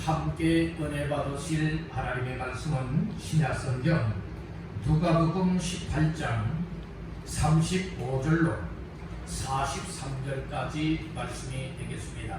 함께 은혜 받으실 하나님의 말씀은 신약성경 누가복음 18장 35절로 43절까지 말씀이 되겠습니다.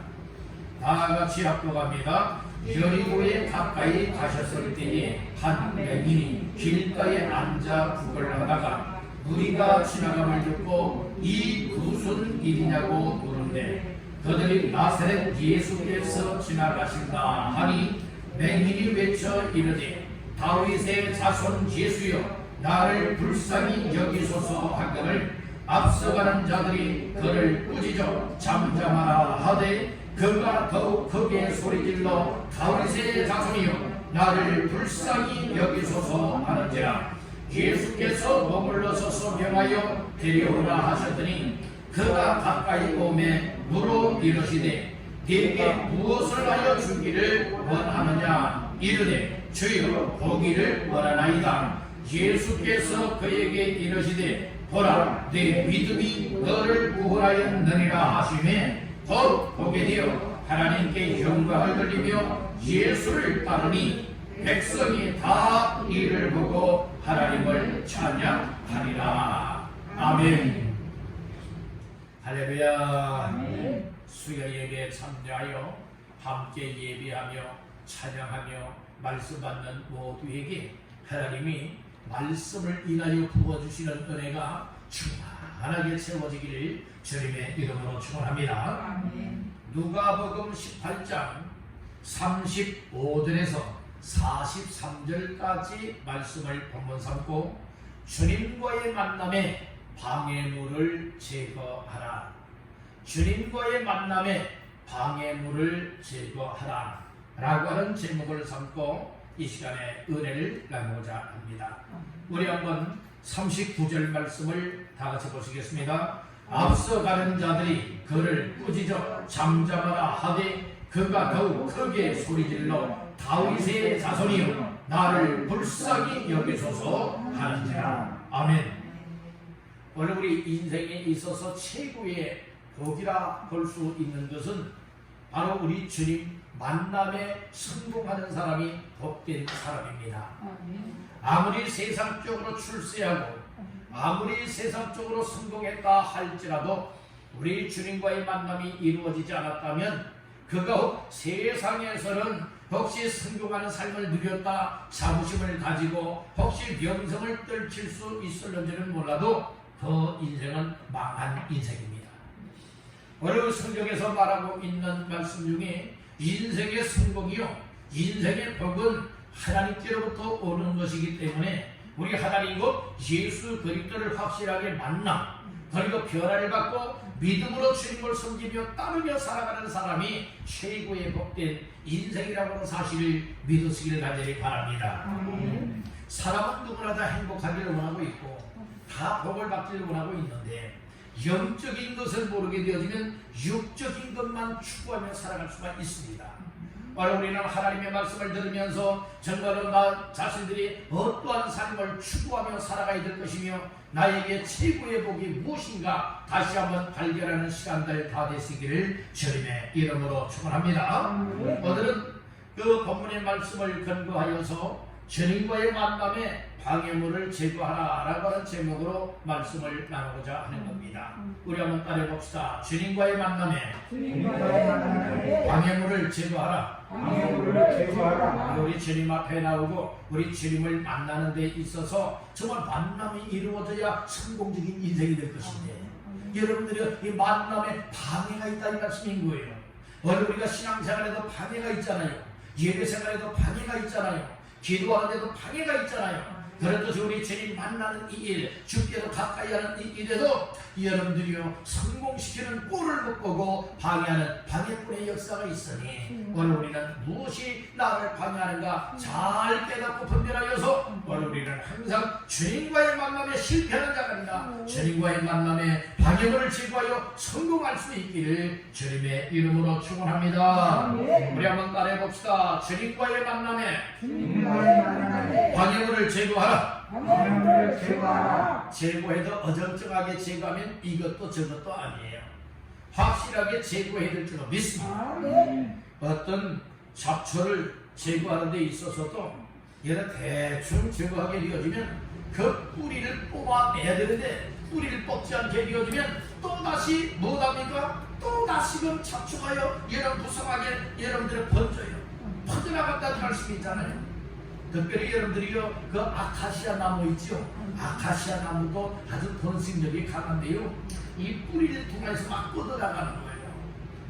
다같이 합독합니다. 여리고에 가까이 가셨을 때에 한 맹인이 길가에 앉아 구걸하다가 무리가 지나감을 듣고 이 무슨 일이냐고 물은데 그들이 나사렛 예수께서 지나가신다 하니 맹인이 외쳐 이르되 다윗의 자손 예수여 나를 불쌍히 여기소서 하거늘 앞서가는 자들이 그를 꾸짖어 잠잠하라 하되 그가 더욱 크게 소리질러 다윗의 자손이여 나를 불쌍히 여기소서 하는지라. 예수께서 머물러서서 명하여 데려오라 하셨더니 그가 가까이 오매 물어 이르시되 네게 무엇을 하여 주기를 원하느냐 이르되 주여 보기를 원하나이다. 예수께서 그에게 이르시되 보라 네 믿음이 너를 구원하였느니라 하시매 곧 보게 되어 하나님께 영광을 돌리며 예수를 따르니 백성이 다 이를 보고 하나님을 찬양하리라. 아멘. 할렐루야. 아멘. 수요 예배에 참여하여 함께 예배하며 찬양하며 말씀 받는 모두에게 하나님이 말씀을 인하여 부어주시는 은혜가 충만하게 채워지기를 주님의 이름으로 축원합니다. 아멘. 누가복음 18장 35절에서 43절까지 말씀을 본문 삼고 주님과의 만남에 방해물을 제거하라. 주님과의 만남에 방해물을 제거하라 라고 하는 제목을 삼고 이 시간에 은혜를 나누고자 합니다. 우리 한번 39절 말씀을 다 같이 보시겠습니다. 앞서가는 자들이 그를 꾸짖어 잠잠하라 하되 그가 더욱 크게 소리질러 다윗의 자손이여 나를 불쌍히 여기소서 하는지라. 아멘. 오늘 우리 인생에 있어서 최고의 복이라 볼 수 있는 것은 바로 우리 주님 만남에 성공하는 사람이 복된 사람입니다. 아무리 세상적으로 출세하고 아무리 세상적으로 성공했다 할지라도 우리 주님과의 만남이 이루어지지 않았다면 그가 세상에서는 혹시 성공하는 삶을 누렸다 자부심을 가지고 혹시 명성을 떨칠 수 있을는지는 몰라도 그 인생은 망한 인생입니다. 오늘 성경에서 말하고 있는 말씀 중에 인생의 성공이요 인생의 복은 하나님께로부터 오는 것이기 때문에 우리 하나님과 예수 그리스도를 확실하게 만나 그리고 변화를 받고 믿음으로 주님을 섬기며 따르며 살아가는 사람이 최고의 복된 인생이라고 하는 사실을 믿으시길 간절히 바랍니다. 사람은 누구나 다 행복하기를 원하고 있고 다 복을 받기를 원하고 있는데 영적인 것을 모르게 되어지면 육적인 것만 추구하며 살아갈 수가 있습니다. 바로 우리는 하나님의 말씀을 들으면서 정말로 나 자신들이 어떠한 삶을 추구하며 살아가야 될 것이며 나에게 최고의 복이 무엇인가 다시 한번 발견하는 시간들 다 되시기를 주님의 이름으로 축원합니다. 오늘은 그 본문의 말씀을 근거하여서 주님과의 만남에 방해물을 제거하라 라고 하는 제목으로 말씀을 나누고자 하는 겁니다. 우리 한번 따라해봅시다. 주님과의 만남에 방해물을 제거하라. 우리 주님 앞에 나오고 우리 주님을 만나는 데 있어서 정말 만남이 이루어져야 성공적인 인생이 될 것인데 여러분들이 이 만남에 방해가 있다는 말씀인 거예요. 오늘 우리가 신앙생활에도 방해가 있잖아요. 예배생활에도 방해가 있잖아요. 기도하는데도 방해가 있잖아요. 그래도 우리 주님 만나는 이 일, 주께로 가까이 하는 이 일에도 여러분들이요 성공시키는 꼴을 못 보고 방해하는 방해꾼의 역사가 있으니 오늘 우리는 무엇이 나를 방해하는가 잘 깨닫고 분별하여서 오늘 우리는 항상 주님과의 만남에 실패하는 자가 아니라 주님과의 만남에 방해물을 제거하여 성공할 수 있기를 주님의 이름으로 축원합니다. 우리 한번 따라해봅시다. 주님과의 만남에 방해물을 제거하라. 제거해도 어정쩡하게 제거하면 이것도 저것도 아니에요. 확실하게 제거해야 될 줄로 믿습니다. 어떤 잡초를 제거하는 데 있어서도 얘는 대충 제거하게 되어지면 그 뿌리를 뽑아내야 되는데 뿌리를 뽑지 않게 되어지면 또다시 뭐합니까? 또다시금 잡초가요 여러분 무성하게 여러분들의 번져요. 퍼져나간다는 말씀이 있잖아요. 특별히 여러분들이요 그 아카시아 나무 있죠? 아카시아 나무도 아주 번식력이 강한데요 이 뿌리를 통해서 막 뻗어나가는 거예요.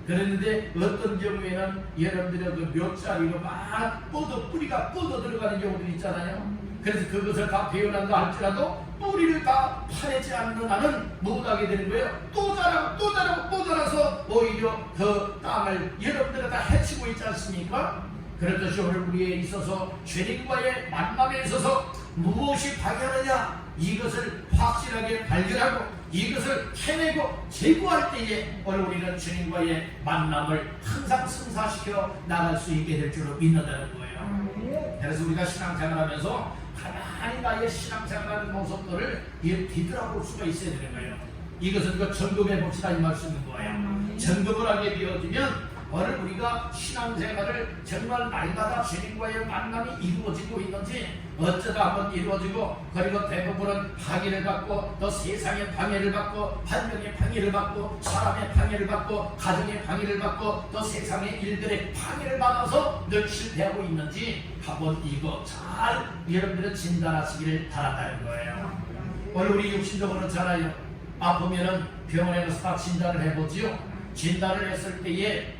그랬는데 어떤 경우에는 여러분들의 그 묘자리로 막 뿌리가 뻗어 들어가는 경우들이 있잖아요. 그래서 그것을 다 배워난다 할지라도 뿌리를 다 파내지 않는 한은 못하게 되는 거예요. 또 자라고 또 자라고 또 자라서 오히려 그 땅을 여러분들이 다 해치고 있지 않습니까? 그렇듯이 오늘 우리에 있어서 주님과의 만남에 있어서 무엇이 방해하느냐 이것을 확실하게 발견하고 이것을 해내고 제거할 때에 오늘 우리는 주님과의 만남을 항상 승사시켜 나갈 수 있게 될 줄로 믿는다는 거예요. 그래서 우리가 신앙생활하면서 가만히 나의 신앙생활하는 모습들을 뒤돌아볼 수가 있어야 되는 거예요. 이것은 그 점검해 봅시다 이 말씀인 거예요. 점검을 하게 되어지면 오늘 우리가 신앙생활을 정말 날마다 주님과의 만남이 이루어지고 있는지 어쩌다 한번 이루어지고 그리고 대부분은 방해를 받고 또 세상의 방해를 받고 환경의 방해를 받고 사람의 방해를 받고 가정의 방해를 받고 또 세상의 일들의 방해를 받아서 늘 실패하고 있는지 한번 이거 잘 여러분들은 진단하시기를 바란다는 거예요. 오늘 우리 육신도 그렇잖아요. 아프면은 병원에 가서 다 진단을 해보지요. 진단을 했을 때에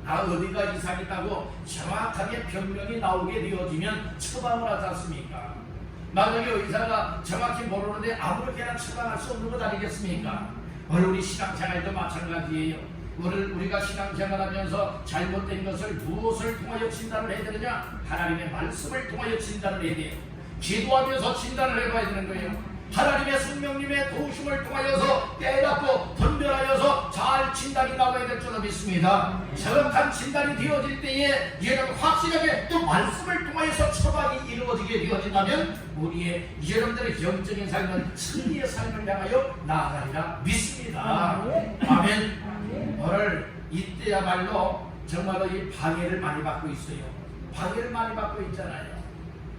어디가 이상했다고 정확하게 병명이 나오게 되어지면 처방을 하지 않습니까? 만약에 의사가 정확히 모르는데 아무렇게나 처방할 수 없는 것 아니겠습니까? 오늘 우리 신앙생활도 마찬가지예요. 오늘 우리가 신앙생활하면서 잘못된 것을 무엇을 통하여 진단을 해야 되느냐? 하나님의 말씀을 통하여 진단을 해야 돼요. 기도하면서 진단을 해봐야 되는 거예요. 하나님의 성령님의 도우심을 통하여서 깨닫고 분별하여서 잘 진단이 나와야 될 줄로 믿습니다. 정확한 진단이 되어질 때에 여러분 확실하게 또 말씀을 통하여서 처방이 이루어지게 되어진다면 우리의 여러분들의 영적인 삶은 승리의 삶을 향하여 나아가리라 믿습니다. 아멘. 오늘 이때야말로 정말로 이 방해를 많이 받고 있어요. 방해를 많이 받고 있잖아요.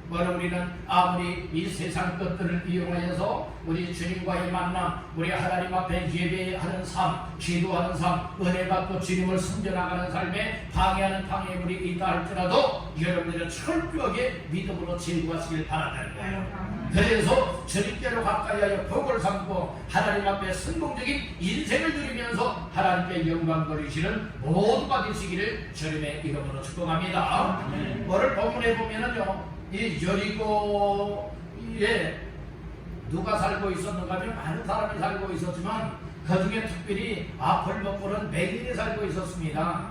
우리는 아무리 이 세상 것들을 이용하여서 우리 주님과의 만남, 우리 하나님 앞에 예배하는 삶, 기도하는 삶, 은혜 받고 주님을 섬겨나가는 삶에 방해하는 방해물이 있다 할지라도 여러분들은 철저하게 믿음으로 제거하시길 바란다는 거예요. 그래서 주님께로 가까이하여 복을 삼고 하나님 앞에 성공적인 인생을 누리면서 하나님께 영광 돌리시는 모두가 되시기를 주님의 이름으로 축복합니다. 오늘 본문에 보면은요, 이 여리고에 누가 살고 있었는가 하면 많은 사람이 살고 있었지만 그 중에 특별히 앞을 못 보는 맹인이 살고 있었습니다.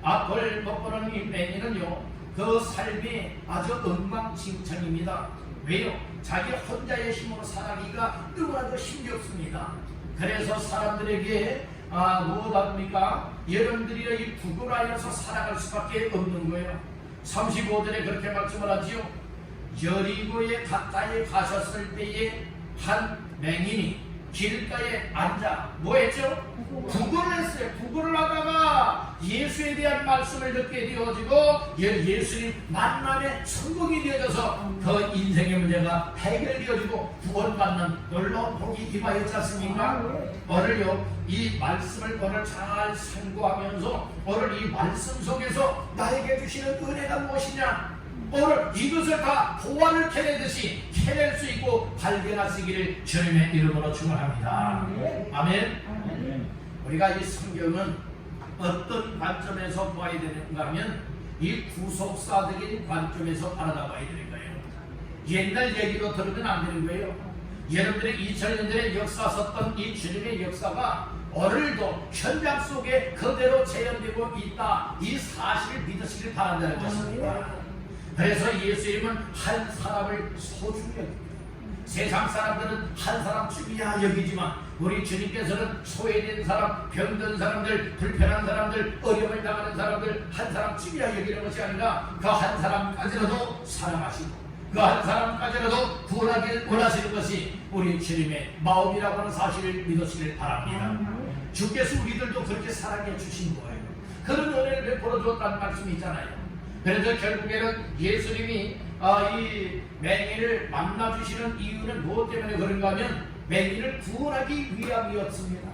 앞을 못 보는 이 맹인은요, 그 삶이 아주 엉망진창입니다. 왜요? 자기 혼자의 힘으로 살아가기가 너무나도 힘겹습니다. 그래서 사람들에게 무엇합니까? 여러분들이 이 구걸하여서 살아갈 수밖에 없는 거예요. 35절에 그렇게 말씀을 하지요. 여리고에 가까이 가셨을 때에 한 맹인이 길가에 앉아 뭐했죠? 구걸을 했어요. 구걸을 하다가 예수에 대한 말씀을 듣게 되어지고 예수님 만남에 성공이 되어져서 그 인생의 문제가 해결되어지고 구원받는 놀라운 복이 임하였지 않습니까? 오늘요 이 말씀을 오늘 잘 상고하면서 오늘 이 말씀 속에서 나에게 주시는 은혜가 무엇이냐? 오늘 이것을 다 보완을 캐내듯이 캐낼 수 있고 발견하시기를 주님의 이름으로 축원합니다. 아멘. 우리가 이 성경은 어떤 관점에서 봐야 되는가 하면 이 구속사적인 관점에서 바라봐야 되는 거예요. 옛날 얘기로 들으면 안 되는 거예요. 여러분들이 2000년 전에 역사 썼던 이 주님의 역사가 오늘도 현장 속에 그대로 재현되고 있다. 이 사실을 믿으시길 바란다는 것입니다. 그래서 예수님은 한 사람을 소중히 여깁니다. 세상 사람들은 한 사람 중이야 여기지만 우리 주님께서는 소외된 사람, 병든 사람들, 불편한 사람들, 어려움을 당하는 사람들 한 사람 중이야 여기는 것이 아니라 그 한 사람까지라도 사랑하시고 그 한 사람까지라도 구원하기를 원하시는 것이 우리 주님의 마음이라고 하는 사실을 믿으시길 바랍니다. 주께서 우리들도 그렇게 사랑해 주신 거예요. 그런 은혜를 베풀어 주었다는 말씀이 있잖아요. 그래서 결국에는 예수님이 이 맹인을 만나주시는 이유는 무엇 때문에 그런가 하면 맹인을 구원하기 위함이었습니다.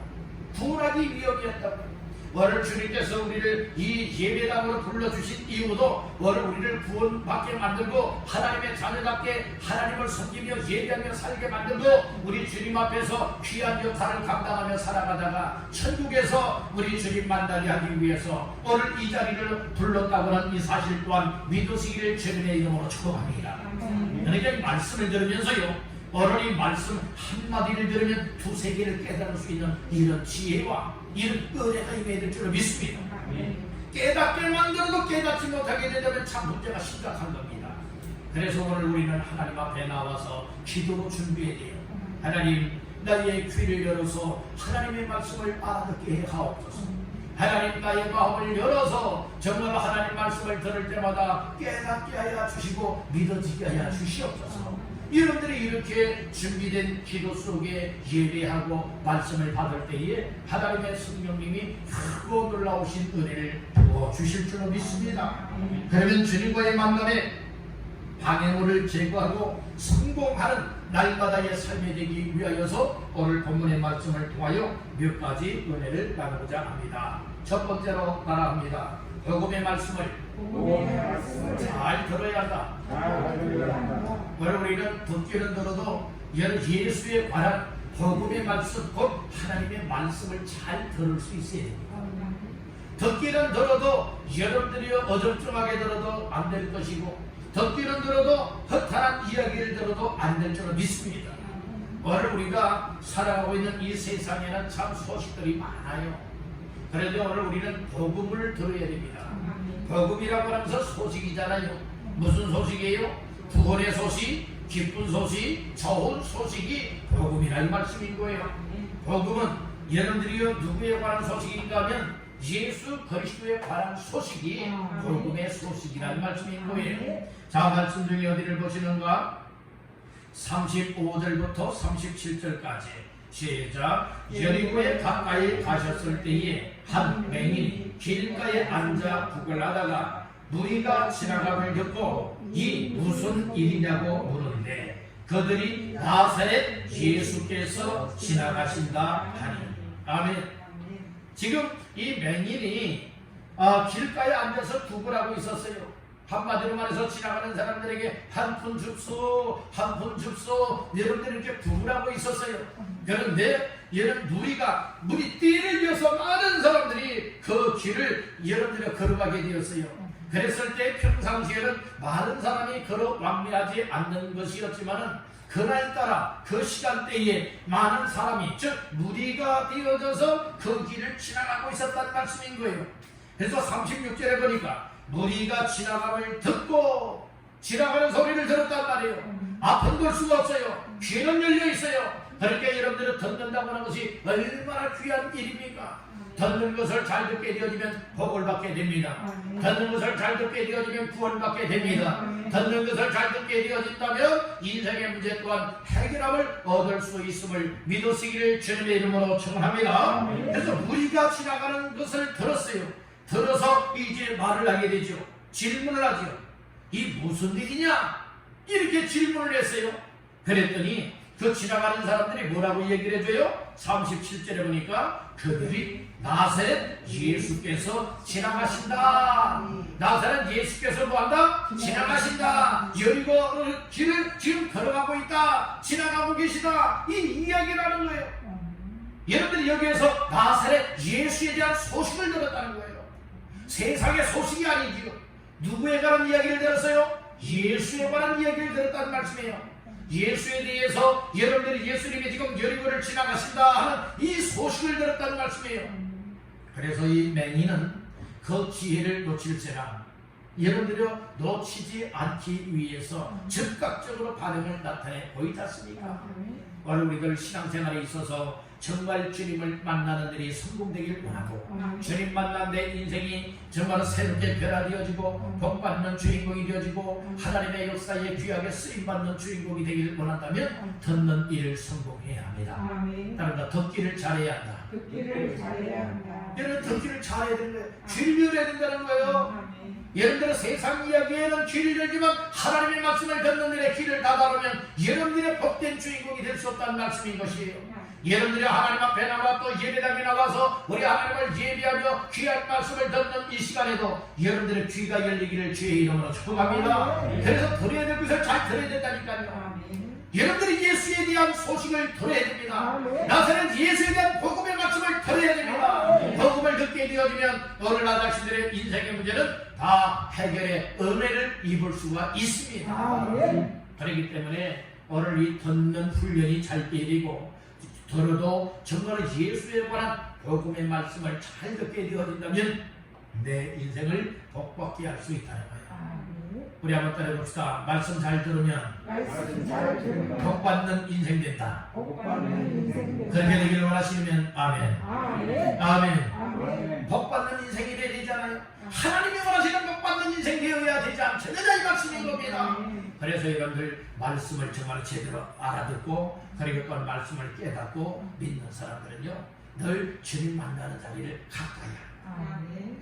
구원하기 위함이었다고. 오늘 주님께서 우리를 이 예배당으로 불러주신 이유도 오늘 우리를 구원받게 만들고 하나님의 자녀답게 하나님을 섬기며 예배하며 살게 만들고 우리 주님 앞에서 귀한 역할을 감당하며 살아가다가 천국에서 우리 주님 만나게 하기 위해서 오늘 이 자리를 불렀다고 하는 이 사실 또한 믿으시기를 주님의 이름으로 축복합니다. 그러니까 이 말씀을 들으면서요, 오늘 이 말씀 한마디를 들으면 두세 개를 깨달을 수 있는 이런 지혜와 이런 은혜가 임해야 될 줄로 믿습니다. 깨닫게 만들어도 깨닫지 못하게 되면 참 문제가 심각한 겁니다. 그래서 오늘 우리는 하나님 앞에 나와서 기도로 준비해야 돼요. 하나님, 나의 귀를 열어서 하나님의 말씀을 알아듣게 하옵소서. 하나님, 나의 마음을 열어서 정말 하나님 말씀을 들을 때마다 깨닫게 하여 주시고 믿어지게 하여 주시옵소서. 여러분들이 이렇게 준비된 기도 속에 예배하고 말씀을 받을 때에 하나님의 성령님이 크고 놀라우신 은혜를 부어주실 줄로 믿습니다. 그러면 주님과의 만남에 방해물을 제거하고 성공하는 날마다의 삶이 되기 위하여서 오늘 본문의 말씀을 통하여 몇 가지 은혜를 나누고자 합니다. 첫 번째로 나라합니다. 복음의 말씀을 잘 들어야 한다. 오늘 우리는 듣기는 들어도 예수에 관한 복음의 말씀, 곧 하나님의 말씀을 잘 들을 수 있어야 됩니다. 듣기는 들어도 여러분들이 어정쩡하게 들어도 안 될 것이고, 듣기는 들어도 허탄한 이야기를 들어도 안 될 줄로 믿습니다. 오늘 우리가 살아가고 있는 이 세상에는 참 소식들이 많아요. 그런데 오늘 우리는 복음을 들어야 됩니다. 복음이라고 하면서 소식이잖아요. 무슨 소식이에요? 구원의 소식, 기쁜 소식, 좋은 소식이 복음이라는 말씀인 거예요. 복음은 여러분들이 누구에 관한 소식인가 하면 예수 그리스도에 관한 소식이 복음의 소식이라는 말씀인 거예요. 자, 말씀 중에 어디를 보시는가? 35절부터 37절까지 시작. 여리고에 가까이 가셨을 때에 한 맹인이 길가에 앉아 구걸하다가 무리가 지나감을 듣고 이 무슨 일이냐고 물었는데 그들이 나사렛 예수께서 지나가신다 하니. 아멘. 지금 이 맹인이 길가에 앉아서 구걸하고 있었어요. 한마디로 말해서 지나가는 사람들에게 한 푼 줍소, 한 푼 줍소, 여러분들이 이렇게 구걸하고 있었어요. 그런데 이런 물이 띠를 이어서 많은 사람들이 그 길을 여러분들이 걸어가게 되었어요. 그랬을 때 평상시에는 많은 사람이 걸어 왕래하지 않는 것이었지만은 그날따라 그 시간대에 많은 사람이, 즉 무리가 띄어져서 그 길을 지나가고 있었다는 말씀인 거예요. 그래서 36절에 보니까 무리가 지나감을 듣고 지나가는 소리를 들었단 말이에요. 앞은 볼 수가 없어요. 귀는 열려 있어요. 그러니까 여러분들은 듣는다고 하는 것이 얼마나 귀한 일입니까? 듣는 것을 잘 듣게 되어지면 복을 받게 됩니다. 듣는 것을 잘 듣게 되어지면 구원을 받게 됩니다. 듣는 것을 잘 듣게 되어진다면 인생의 문제 또한 해결함을 얻을 수 있음을 믿으시기를 주님의 이름으로 축원합니다. 그래서 우리가 지나가는 것을 들었어요. 들어서 이제 말을 하게 되죠. 질문을 하죠. 이 무슨 일이냐? 이렇게 질문을 했어요. 그랬더니 그 지나가는 사람들이 뭐라고 얘기를 해줘요? 37절에 보니까 그들이 나사렛 예수께서 지나가신다. 나사렛 예수께서 뭐한다? 지나가신다. 여리고 길을 지금 걸어가고 있다. 지나가고 계시다. 이 이야기를 하는 거예요. 여러분들이 여기에서 나사렛 예수에 대한 소식을 들었다는 거예요. 세상의 소식이 아니지요. 누구에 관한 이야기를 들었어요? 예수에 관한 이야기를 들었다는 말씀이에요. 예수에 대해서 여러분들이 예수님이 지금 여리고를 지나가신다 하는 이 소식을 들었다는 말씀이에요. 그래서 이 맹인은 그 기회를 놓칠세라 여러분들이 놓치지 않기 위해서 즉각적으로 반응을 나타내 보이지 않습니까? 오늘 우리들 신앙생활에 있어서 정말 주님을 만나는 일이 성공되길 원하고 주님 만난 내 인생이 정말 새롭게 변화되어지고 복받는 주인공이 되어지고 하나님의 역사에 귀하게 쓰임받는 주인공이 되기를 원한다면 듣는 일을 성공해야 합니다. 따라서 듣기를 잘해야 한다. 듣기를 잘해야 한다. 여러분 듣기를 잘해야 되는 거예요. 귀를 열어야 된다는 거예요. 여러분들은 세상 이야기에는 귀를 열지만 하나님의 말씀을 듣는 일에 귀를 닫아놓으면 여러분들의 복된 주인공이 될 수 없다는 말씀인 것이에요. 여러분들이 하나님 앞에 나와 또 예배당에 나와서 우리 하나님을 예배하며 귀한 말씀을 듣는 이 시간에도 여러분들의 귀가 열리기를 주의 이름으로 축복합니다. 그래서 들어야 될 것을 잘 들어야 된다니까요. 여러분들이 예수에 대한 소식을 들어야 됩니다. 나사렛 예수에 대한 복음의 말씀을 들어야 됩니다. 복음을 듣게 되어지면 오늘 나 자신들의 인생의 문제는 다 해결의 은혜를 입을 수가 있습니다. 그렇기 때문에 오늘 이 듣는 훈련이 잘 되고 들어도 정말 예수에 관한 복음의 말씀을 잘 듣게 되어진다면 내 인생을 복받게 할 수 있다는 거예요. 우리 한번 따라해봅시다. 말씀 잘 들으면 복받는 인생 된다. 그렇게 되기를 원하시면 아멘. 아멘. 복받는 인생이 되야 되잖아요. 하나님이 원하시는 복받는 인생 되어야 되지 않겠느냐 이 말씀인 겁니다. 그래서 여러분들 말씀을 정말 제대로 알아듣고 그리고 또 말씀을 깨닫고 믿는 사람들은요 늘 주님 만나는 자리를 가까이 하고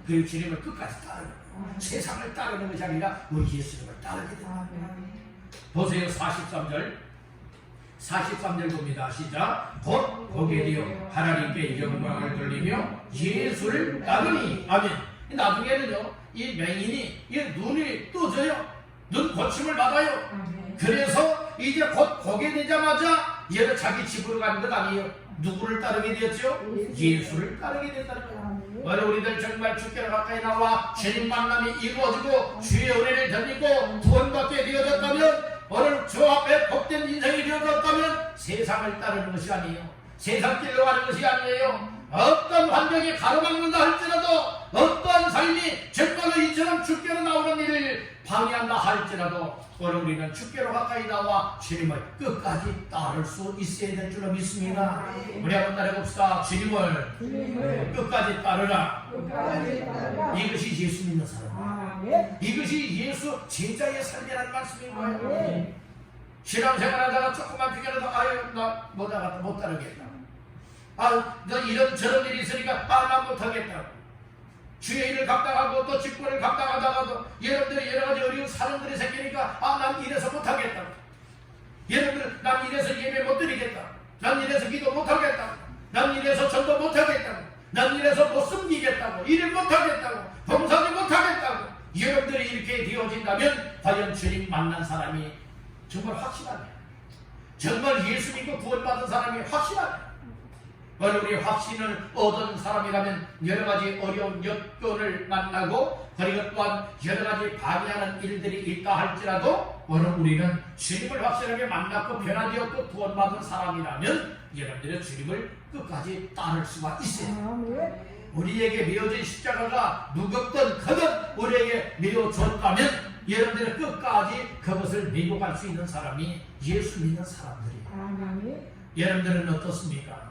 그 주님을 끝까지 따르는 거예요. 세상을 따르는 것이 아니라 우리 예수님을 따르게 됩니다. 보세요. 43절 봅니다. 시작. 곧 보게 되어 하나님께 영광을 돌리며 예수를 따르니 아멘. 나중에는요 이 맹인이 이 눈이 떠져요. 눈 고침을 받아요. 그래서 이제 곧 보게 되자마자 얘는 자기 집으로 가는 것 아니에요. 누구를 따르게 되었죠? 예수를 따르게 된다는 거예요. 오늘 우리들 정말 주께로 가까이 나와 주님 만남이 이루어지고 주의 은혜를 덧입고 구원받게 되어졌다면 오늘 주 앞에 복된 인생이 되어졌다면 세상을 따르는 것이 아니에요. 세상 길로 가는 것이 아니에요. 어떤 환경이 가로막는다 할지라도 어떠한 삶이 정말로 이처럼 주께로 나오는 일을 방해한다 할지라도 오늘 우리는 주께로 가까이 나와 주님을 끝까지 따를 수 있어야 될 줄로 믿습니다. 우리 한번 따라해봅시다. 주님을 끝까지 따르라. 이것이 예수 믿는 사람. 이것이 예수 제자의 삶이라는 말씀인 거예요. 신앙생활하다가 조금만 비교해도 아유 나 못 따르겠다. 너 이런 저런 일이 있으니까 난 못하겠다. 주의 일을 감당하고 또 직분을 감당하다가도 여러분들이 여러 가지 어려운 사람들이 생기니까 난 이래서 못하겠다. 여러분들 난 이래서 예배 못 드리겠다. 난 이래서 기도 못하겠다. 난 이래서 전도 못하겠다고. 난 이래서 못 숨기겠다고. 일을 못하겠다고. 봉사도 못하겠다고. 여러분들이 이렇게 되어진다면 과연 주님 만난 사람이 정말 확실하냐? 정말 예수 믿고 구원받은 사람이 확실하냐? 우리 확신을 얻은 사람이라면 여러 가지 어려운 여건을 만나고 그리고 또한 여러 가지 방해하는 일들이 있다 할지라도 오늘 우리는 주님을 확실하게 만났고 변화되었고 구원받은 사람이라면 여러분들은 주님을 끝까지 따를 수가 있어요. 우리에게 메어진 십자가가 무겁든 크든 우리에게 메어졌다면 여러분들은 끝까지 그것을 메고 갈 수 있는 사람이 예수 믿는 사람들이에요. 여러분들은 어떻습니까?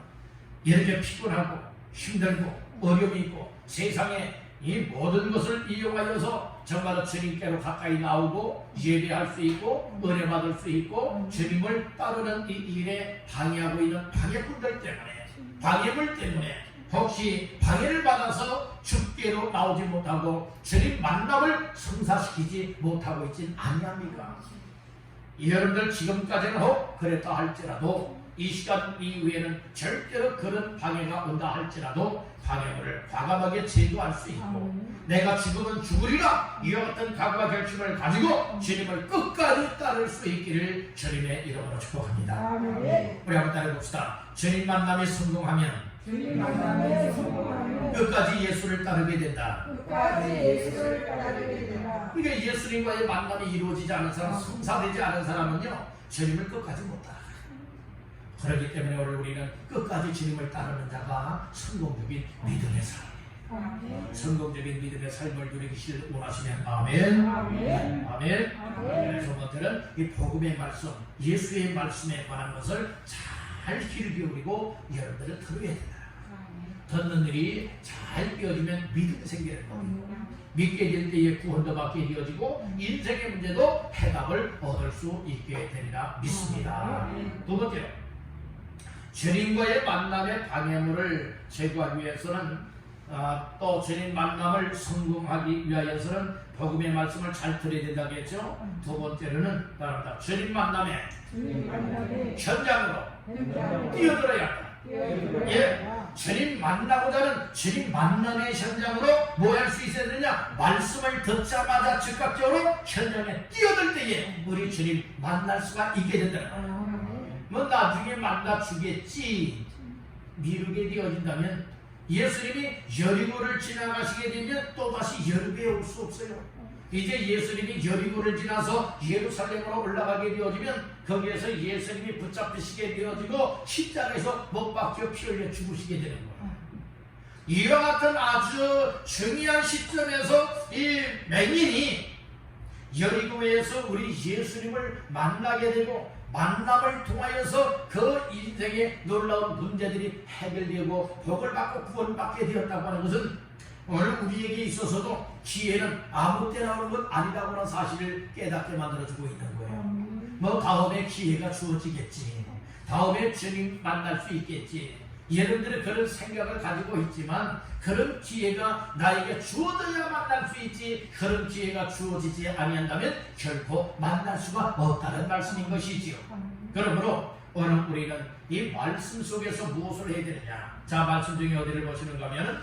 이렇게 피곤하고 힘들고 어려움이 있고 세상에 이 모든 것을 이용하여서 정말 주님께로 가까이 나오고 예배할 수 있고 은혜 받을 수 있고 주님을 따르는 이 일에 방해하고 있는 방해꾼들 때문에 방해물 때문에 혹시 방해를 받아서 주께로 나오지 못하고 주님 만남을 성사시키지 못하고 있진 아니합니까? 여러분들 지금까지는 혹 그랬다 할지라도 이 시간 이후에는 절대로 그런 방해가 온다 할지라도 방해물을 과감하게 제거할 수 있고 내가 죽으면 죽으리라 이와 같은 각오와 결심을 가지고 주님을 끝까지 따를 수 있기를 주님의 이름으로 축복합니다. 우리 한번 따라해봅시다. 주님 만남에 성공하면 끝까지 예수를 따르게 된다. 그러니까 예수님과의 만남이 이루어지지 않은 사람, 성사되지 않은 사람은요 주님을 끝까지 못 따라가요. 그렇기 때문에 오늘 우리는 끝까지 주님을 따르는 자가 성공적인 믿음의 삶, 성공적인 믿음의 삶을 누리기를 원하시면 아멘. 아멘. 그래서 것들은 이 복음의 말씀, 예수의 말씀에 관한 것을 잘 귀를 기울이고 여러분들은 들어야 된다. 듣는 일이 잘 되어지면 믿음이 생기는 겁니다. 믿게 될 때에 구원도 받게 되어지고 인생의 문제도 해답을 얻을 수 있게 되리라 믿습니다. 두 번째, 주님과의 만남의 방해물을 제거하기 위해서는 또 주님 만남을 성공하기 위하여서는 복음의 말씀을 잘 들어야 된다고 했죠. 두 번째로는 따라합니다. 주님 만남에 현장으로 뛰어들어야 한다. 예, 주님 만나고자 하는 주님 만남의 현장으로 뭐 할 수 있어야 되냐? 말씀을 듣자마자 즉각적으로 현장에 뛰어들 때에 우리 주님 만날 수가 있게 된다. 뭐 나중에 만나 주겠지 미루게 되어진다면 예수님이 여리고를 지나가시게 되면 또다시 여리고에 올 수 없어요. 이제 예수님이 여리고를 지나서 예루살렘으로 올라가게 되어지면 거기에서 예수님이 붙잡히시게 되어지고 십자가에서 못 박혀 피 흘려 죽으시게 되는 거예요. 이와 같은 아주 중요한 시점에서 이 맹인이 여리고에서 우리 예수님을 만나게 되고 만남을 통하여서 그 인생의 놀라운 문제들이 해결되고 복을 받고 구원받게 되었다고 하는 것은 오늘 우리에게 있어서도 기회는 아무 때나 오는 것 아니라고 하는 사실을 깨닫게 만들어주고 있는 거예요. 뭐 다음에 기회가 주어지겠지, 다음에 주님 만날 수 있겠지, 여러분들은 그런 생각을 가지고 있지만 그런 기회가 나에게 주어져야 만날 수 있지, 그런 기회가 주어지지 아니한다면 결코 만날 수가 없다는 말씀인 것이지요. 그러므로 오늘 우리는 이 말씀 속에서 무엇을 해야 되느냐? 자, 말씀 중에 어디를 보시는가 하면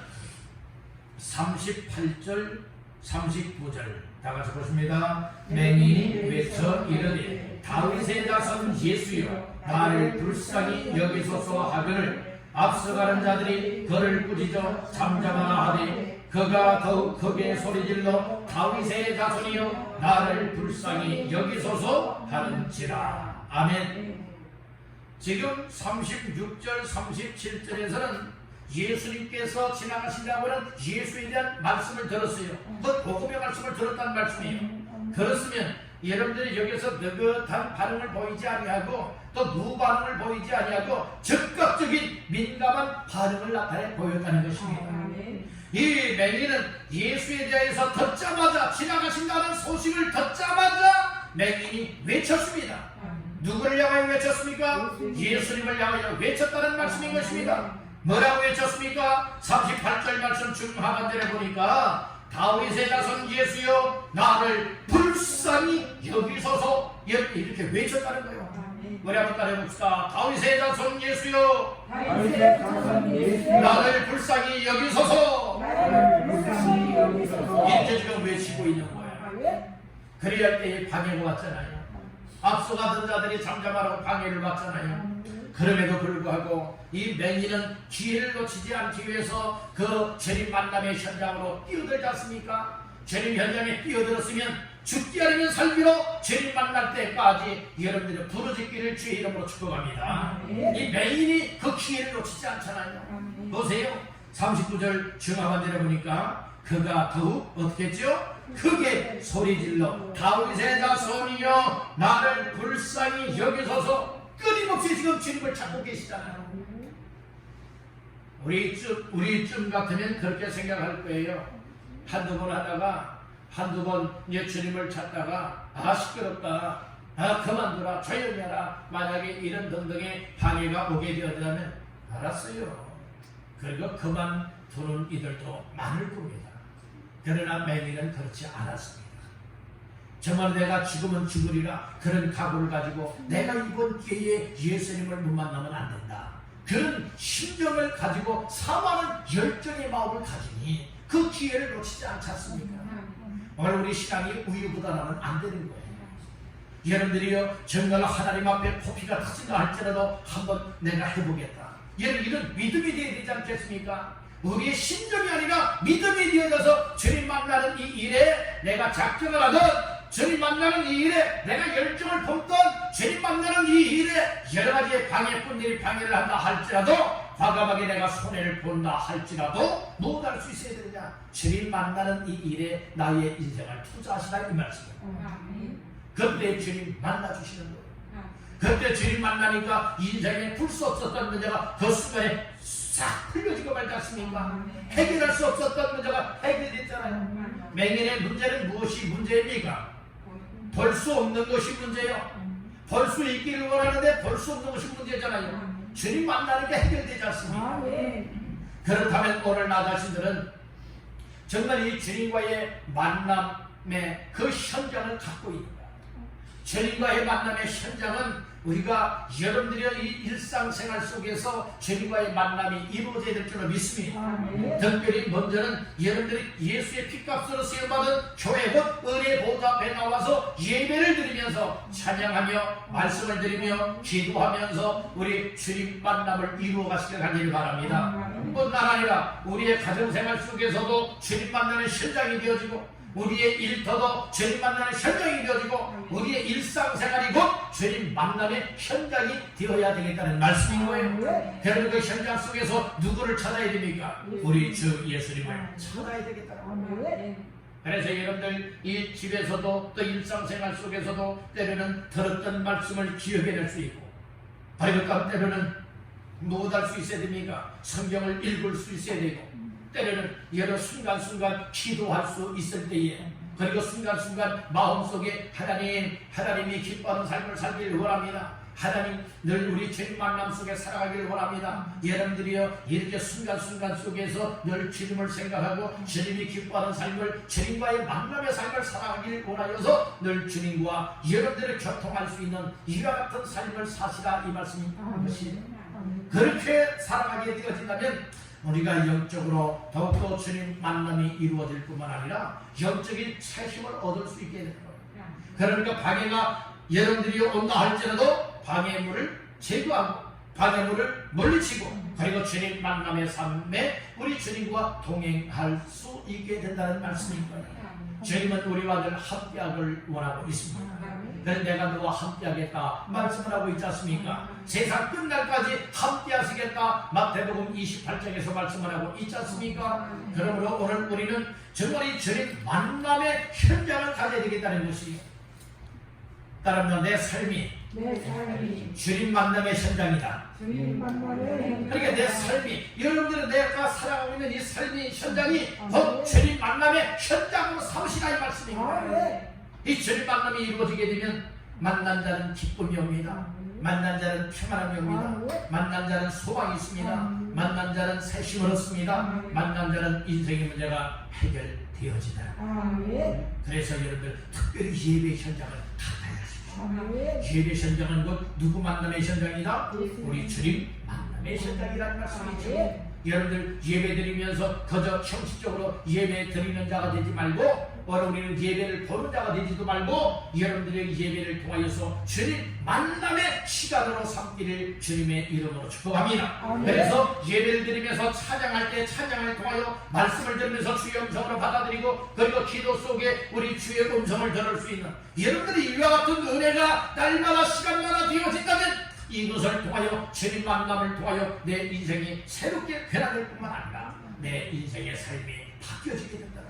38절 39절 다 같이 보십니다. 맹인이 외쳐 이르되 다윗의 자손 예수여 나를 불쌍히 여기소서 하거늘 앞서가는 자들이 그를 꾸짖어 잠잠하라 하되 그가 더욱 크게 소리질러 다윗의 자손이여 나를 불쌍히 여기소서 하는지라. 아멘. 지금 36절 37절에서는 예수님께서 지나가신다고 하는 예수에 대한 말씀을 들었어요. 그 복음의 말씀을 들었다는 말씀이에요. 그렇으면 여러분들이 여기서 느긋한 반응을 보이지 아니하고 또 무반응을 보이지 아니하고 적극적인 민감한 반응을 나타내 보였다는 것입니다. 이 맹인은 예수에 대해서 듣자마자, 지나가신다는 소식을 듣자마자 맹인이 외쳤습니다. 누구를 향하여 외쳤습니까? 예수님을 향하여 외쳤다는 말씀인 것입니다. 뭐라고 외쳤습니까? 38절 말씀 중하반절에 보니까 다윗의 자손 예수여 나를 불쌍히 여기소서 이렇게 외쳤다는 거예요. 우리 한번 따라해봅시다. 다윗의 자손 예수여 나를 불쌍히 여기소서. 이렇게 지금 외치고 있는 거예요. 그래야 때에 방해가 왔잖아요. 앞서가던 자들이 잠잠하라고 방해를 받잖아요. 그럼에도 불구하고 이 맹인은 기회를 놓치지 않기 위해서 그 주님 만남의 현장으로 뛰어들지 않습니까? 주님 현장에 뛰어들었으면 죽지 않으면 살기로 주님 만날 때까지 여러분들의 부르짖기를 주의 이름으로 축복합니다. 이 맹인이 그 기회를 놓치지 않잖아요. 보세요. 39절 중하반절에 보니까 그가 더욱 어떻게 했죠? 크게 소리질러 다윗의 자손이여 나를 불쌍히 여기소서. 끊임없이 지금 주님을 찾고 계시잖아요. 우리쯤 같으면 그렇게 생각할 거예요. 한두 번 하다가 한두 번 주님을 찾다가 시끄럽다, 그만두라, 조용히 하라, 만약에 이런 등등의 방해가 오게 되었다면 알았어요. 그리고 그만두는 이들도 많을 겁니다. 그러나 맹인은 그렇지 않았습니다. 정말 내가 죽으면 죽으리라 그런 각오를 가지고 내가 이번 기회에 예수님을 못 만나면 안 된다, 그런 심정을 가지고 사모하는 열정의 마음을 가지니 그 기회를 놓치지 않지 않습니까? 오늘 우리 신앙이 우유부단하면 안 되는 거예요. 여러분들이요 정말 하나님 앞에 코피가 터진다 할지라도 한번 내가 해보겠다, 이런 믿음이 되어야 되지 않겠습니까? 우리의 심정이 아니라 믿음이 되어져서 주님 만나는 이 일에 내가 작정을 하든, 주님 만나는 이 일에 내가 열정을 품던, 주님 만나는 이 일에 여러 가지의 방해꾼들이 방해를 한다 할지라도, 과감하게 내가 손해를 본다 할지라도 못할 수 있어야 되느냐? 주님 만나는 이 일에 나의 인생을 투자하시라 이 말씀이에요. 그때 주님 만나주시는 거예요. 그때 주님 만나니까 인생에 풀 수 없었던 문제가 그 순간에 싹 풀려지고 말지 않습니까? 해결할 수 없었던 문제가 해결됐잖아요. 맹인의 문제는 무엇이 문제입니까? 볼 수 없는 것이 문제요. 볼 수 있기를 원하는데 볼 수 없는 것이 문제잖아요. 주님 만나는 게 해결되지 않습니까? 그렇다면 오늘 나 자신들은 정말 이 주님과의 만남의 그 현장을 갖고 있는가? 주님과의 만남의 현장은 우리가 여러분들의 이 일상생활 속에서 주님과의 만남이 이루어져야 될 줄로 믿습니다. 특별히 먼저는 여러분들이 예수의 피값으로 쓰임받은 교회 곧 은혜 보좌 앞에 나와서 예배를 드리면서 찬양하며 말씀을 드리며 기도하면서 우리 주님 만남을 이루어 가시길 간절히 바랍니다. 뿐만 아니라 우리의 가정생활 속에서도 주님 만남의 현장이 되어지고 우리의 일터도 주님 만나는 현장이 되어지고 우리의 일상생활이 곧 주님 만남의 현장이 되어야 되겠다는 말씀인 거예요. 여러분 그 현장 속에서 누구를 찾아야 됩니까? 우리 주 예수님을 찾아야 되겠다는 거예요. 그래서 여러분들 이 집에서도 또 일상생활 속에서도 때로는 들었던 말씀을 기억해낼 수 있고 바로 때로는 무엇할 수 있어야 됩니까? 성경을 읽을 수 있어야 되고 때로는 여러 순간순간 기도할 수 있을 때에 그리고 순간순간 마음속에 하나님이 기뻐하는 삶을 살기를 원합니다. 하나님 늘 우리 주님 만남 속에 살아가기를 원합니다. 여러분들이요 이렇게 순간순간 속에서 늘 주님을 생각하고 주님이 기뻐하는 삶을 주님과의 만남의 삶을 살아가길 원하여서 늘 주님과 여러분들을 교통할 수 있는 이와 같은 삶을 사시라 이 말씀입니다. 그렇게 살아가게 되어진다면 우리가 영적으로 더욱더 주님 만남이 이루어질 뿐만 아니라 영적인 책임을 얻을 수 있게 되는 거예요. 그러니까 방해가 여러분들이 온다 할지라도 방해물을 제거하고 방해물을 물리치고 그리고 주님 만남의 삶에 우리 주님과 동행할 수 있게 된다는 말씀인 거예요. 주님은 우리와 늘 함께하기를 원하고 있습니다. 그런데 내가 너와 함께하겠다 말씀을 하고 있지 않습니까? 세상 끝날까지 함께하시겠다 마태복음 28장에서 말씀을 하고 있지 않습니까? 그러므로 오늘 우리는 정말 이 주님 만남의 현장을 가져야 되겠다는 것이에요. 따라서 내 삶이 주님 만남의 현장이다. 그러니까 내 삶이 여러분들은 내가 살아가고 있는 이 삶의 현장이 곧 주님 만남의 현장으로 삼으시라 이 말씀입니다. 이 주님 만남이 이루어지게 되면 만난 자는 기쁨이 옵니다. 만난 자는 평안함이 옵니다. 만난 자는 소망이 있습니다. 만난 자는 새심을 얻습니다. 만난 자는 인생의 문제가 해결되어지다. 그래서 여러분들 특별히 예배 현장을 갖다야 하십시오. 예배 현장은 곧 누구 만남의 현장이다? 우리 주님 만남의 현장이라는 말씀이죠. 여러분들 예배 드리면서 그저 형식적으로 예배 드리는 자가 되지 말고 우리는 예배를 보는 자가 되지도 말고 여러분들의 예배를 통하여서 주님 만남의 시간으로 삼기를 주님의 이름으로 축복합니다. 그래서 예배를 드리면서 찬양할 때 찬양을 통하여 말씀을 들으면서 주의 음성으로 받아들이고 그리고 기도 속에 우리 주의 음성을 들을 수 있는 여러분들이 이와 같은 은혜가 날마다 시간마다 되어진다면 이것을 통하여 주님 만남을 통하여 내 인생이 새롭게 변화될 뿐만 아니라 내 인생의 삶이 바뀌어지게 된다는 거예요.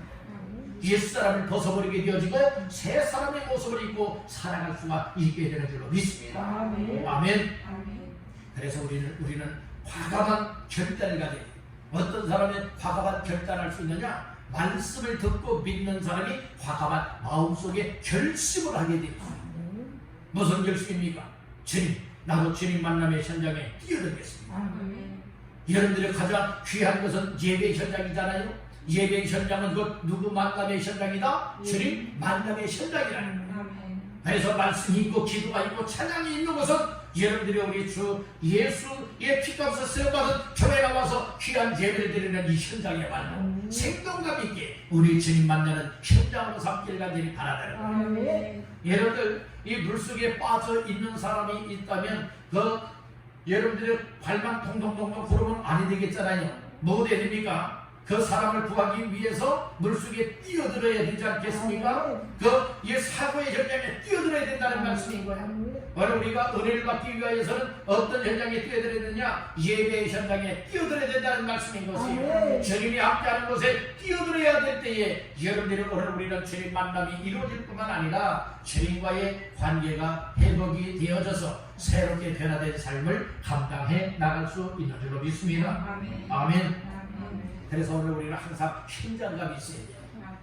옛사람을 벗어버리게 되어지고 새 사람의 모습을 입고 살아갈 수가 있게 되는 줄로 믿습니다. 아멘. 그래서 우리는 과감한 결단을 가져야 돼요. 어떤 사람이 과감한 결단할 수 있느냐? 말씀을 듣고 믿는 사람이 과감한 마음속에 결심을 하게 돼요. 무슨 결심입니까? 주님, 나도 주님 만남의 현장에 뛰어들겠습니다. 여러분들의 가장 귀한 것은 예배 현장이잖아요. 예배 현장은 그 누구 만남의 현장이다? 주님 만남의 현장이라는 거예요. 그래서 말씀이 있고 기도가 있고 찬양이 있는 것은 여러분들이 우리 주 예수의 피값을 쓰여받은 교회에 나와서 귀한 예배를 드리는 이 현장에만 생동감 있게 우리 주님 만나는 현장으로 삼길 간절히 바라다는 여러분들 이 물속에 빠져 있는 사람이 있다면 그 여러분들의 발만 동동동동 구르면 아니 되겠잖아요. 뭐 해야 됩니까? 그 사람을 구하기 위해서 물속에 뛰어들어야 되지 않겠습니까? 이 사고의 현장에 뛰어들어야 된다는 말씀인 거예요. 오늘 우리가 은혜를 받기 위해서는 어떤 현장에 뛰어들어야 되느냐? 예배의 현장에 뛰어들어야 된다는 말씀인 것이에요. 주님이 함께하는 곳에 뛰어들어야 될 때에 여러분들이 오늘 우리는 주님 만남이 이루어질 뿐만 아니라 주님과의 관계가 회복이 되어져서 새롭게 변화된 삶을 감당해 나갈 수 있는 줄로 믿습니다. 아멘. 그래서 오늘 우리는 항상 현장감이 있어야 돼요.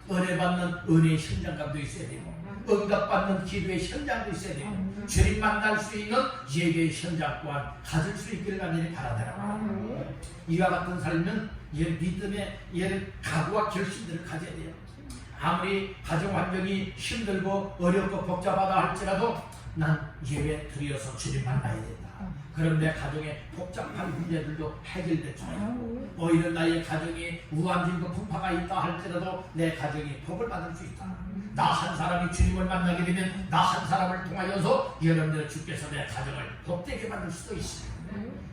은혜 받는 은혜의 현장감도 있어야 되고 응답받는 기도의 현장도 있어야 되고 주님 만날 수 있는 예배의 현장 또한 가질 수 있기를 간절히 바라더라고요. 이와 같은 삶은 믿음의 각오와 결심들을 가져야 돼요. 아무리 가정 환경이 힘들고 어렵고 복잡하다 할지라도 난 예배 드려서 주님 만나야 된다. 그럼 내 가정의 복잡한 문제들도 해결될 줄 알고, 오히려 나의 가정이 우환증과 풍파가 있다 할지라도 내 가정이 복을 받을 수 있다. 나 한 사람이 주님을 만나게 되면 나 한 사람을 통하여서 여러분들 주께서 내 가정을 복되게 만들 수도 있습니다.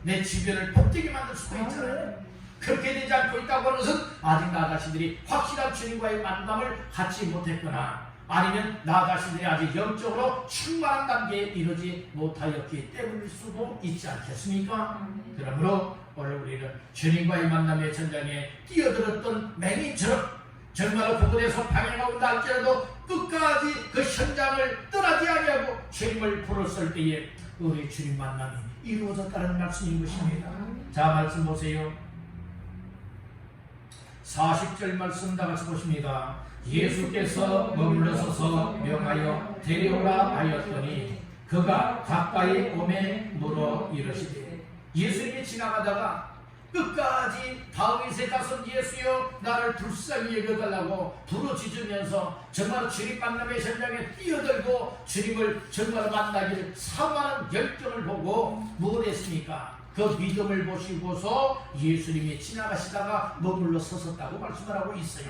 내 주변을 복되게 만들 수도 있잖아요. 그렇게 되지 않고 있다고 하는 것은 아직 나 자신들이 확실한 주님과의 만남을 갖지 못했거나, 아니면 나 자신들이 아직 영적으로 충만한 단계에 이르지 못하였기 때문일 수도 있지 않겠습니까? 그러므로 오늘 우리는 주님과의 만남의 전장에 뛰어들었던 맹인처럼 정말로 그곳에서 방해가 온다 할지라도 끝까지 그 현장을 떠나지 아니하고 주님을 부르실 때에 우리 주님 만남이 이루어졌다는 말씀인 것입니다. 자, 말씀 보세요. 40절 말씀 다 같이 보십니다. 예수께서 머물러 서서 명하여 데려오라 하였더니 그가 가까이 오매 물어 이르시되, 예수님이 지나가다가 끝까지 다윗의 자손 예수여 나를 불쌍히 여겨달라고 부르짖으면서 정말 주님 만남의 현장에 뛰어들고 주님을 정말 만나기를 사모하는 열정을 보고 뭘 했습니까? 그 믿음을 보시고서 예수님이 지나가시다가 머물러 섰었다고 말씀을 하고 있어요.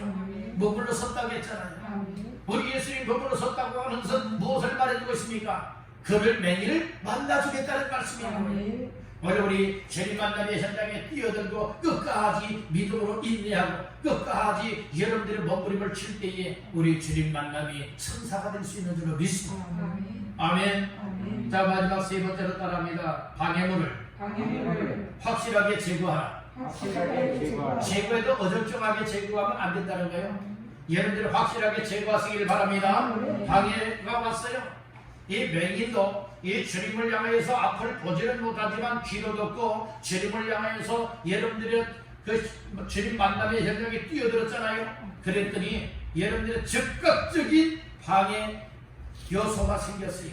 머물러 섰다고 했잖아요. 우리 예수님 머물러 섰다고 하는 것은 무엇을 말해주고 있습니까? 그를 맹인을 만나주겠다는 말씀이에요. 오늘 우리 주님 만남의 현장에 뛰어들고 끝까지 믿음으로 인내하고 끝까지 여러분들의 몸부림을 칠 때에 우리 주님 만남이 성사가 될 수 있는 줄로 믿습니다. 아멘. 자, 마지막 세 번째로 따라합니다. 방해물을 확실하게 제거하라. 제거해도 어정쩡하게 제거하면 안 된다는 거예요. 여러분들 확실하게 제거하시길 바랍니다. 방해가 왔어요. 이 맹인도 이 주님을 향해서 앞을 보지는 못하지만 귀로 듣고 주님을 향해서 여러분들은 그 주님 만남의 현장에 뛰어들었잖아요. 그랬더니 여러분들의 즉각적인 방해 요소가 생겼어요.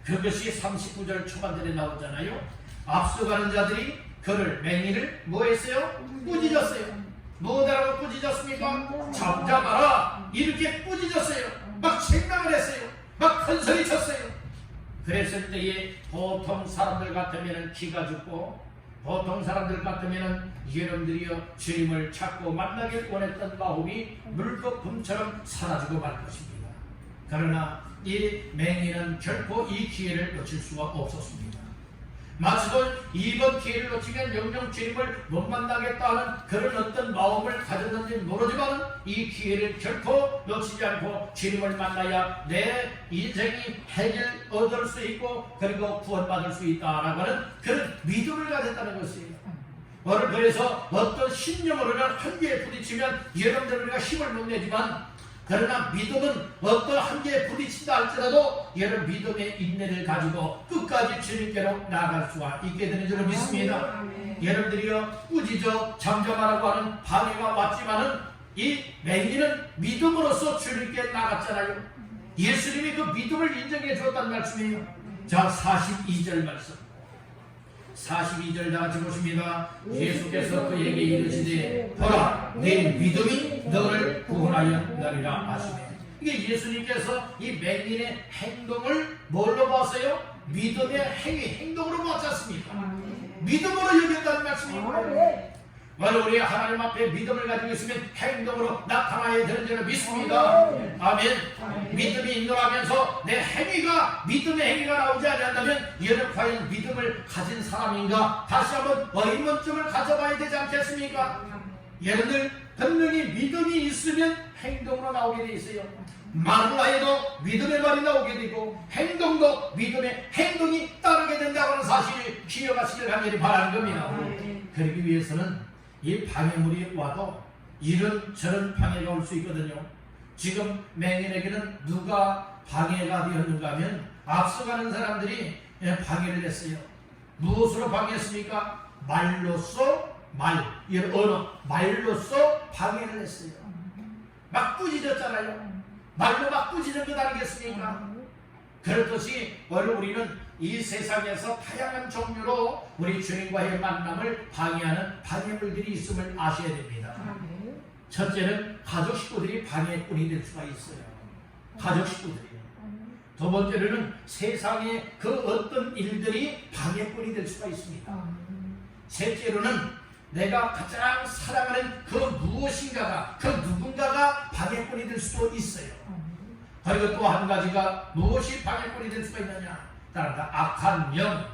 그것이 39절 초반절에 나오잖아요. 앞서가는 자들이 그를 맹인을 뭐 했어요? 꾸짖었어요. 뭐라고 꾸짖었습니까? 잠잠하라 이렇게 꾸짖었어요. 막 책망을 했어요. 막 큰 소리 쳤어요. 그랬을 때에 보통 사람들 같으면 기가 죽고, 보통 사람들 같으면 여러분들이요 주님을 찾고 만나길 원했던 마음이 물거품처럼 사라지고 말 것입니다. 그러나 이 맹인은 결코 이 기회를 놓칠 수가 없었습니다. 마치도 이번 기회를 놓치면 영영 주님을 못 만나겠다 하는 그런 어떤 마음을 가졌는지 모르지만 이 기회를 결코 놓치지 않고 주님을 만나야 내 인생이 해결 얻을 수 있고 그리고 구원받을 수 있다라고 하는 그런 믿음을 가졌다는 것이에요. 오늘 그래서 어떤 신념으로는 한계에 부딪히면 여러분들 우리가 힘을 못 내지만, 그러나 믿음은 어떤 한계에 부딪힌다 할지라도 여러분 믿음의 인내를 가지고 끝까지 주님께로 나아갈 수가 있게 되는 줄 믿습니다. 여러분들이요 꾸짖어 잠잠하라고 하는 방해가 왔지만은 이 맹인은 믿음으로써 주님께 나갔잖아요. 예수님이 그 믿음을 인정해 주었다는 말씀이에요. 자, 42절 말씀. 42절 다 같이 보십니다. 예수께서 그에게 이르시되 보라 내 믿음이 너를 구원하였느니라 하시네. 이게 예수님께서 이 맹인의 행동을 뭘로 봤어요? 믿음의 행동으로 봤지 않습니까? 믿음으로 여겼다는 말씀입니다. 바로 우리 하나님 앞에 믿음을 가지고 있으면 행동으로 나타나야 되는 줄 믿습니다. 아멘. 믿음이 인도하면서 내 행위가 믿음의 행위가 나오지 않는다면 얘는 과연 믿음을 가진 사람인가? 다시 한번 의문점을 가져봐야 되지 않겠습니까? 여러분들 분명히 믿음이 있으면 행동으로 나오게 돼 있어요. 말을 해도 믿음의 말이 나오게 되고 행동도 믿음의 행동이 따르게 된다고 하는 사실을 기억하시길 간절히 바라는 겁니다. 그러기 위해서는 이 방해물이 와도 이런 저런 방해가 올 수 있거든요. 지금 맹인에게는 누가 방해가 되었는가 하면 앞서가는 사람들이 방해를 했어요. 무엇으로 방해했습니까? 말로써 이런 언어, 말로써 방해를 했어요. 막 꾸짖었잖아요. 말로 막 꾸짖은 것 아니겠습니까? 그렇듯이 오늘 우리는 이 세상에서 다양한 종류로 우리 주님과의 만남을 방해하는 방해물들이 있음을 아셔야 됩니다. 첫째는 가족 식구들이 방해꾼이 될 수가 있어요. 가족 식구들이요. 두 번째로는 세상의 그 어떤 일들이 방해꾼이 될 수가 있습니다. 셋째로는 내가 가장 사랑하는 그 무엇인가가, 그 누군가가 방해꾼이 될 수도 있어요. 그리고 또 한 가지가 무엇이 방해꾼이 될 수가 있느냐? 따라다 악한 영,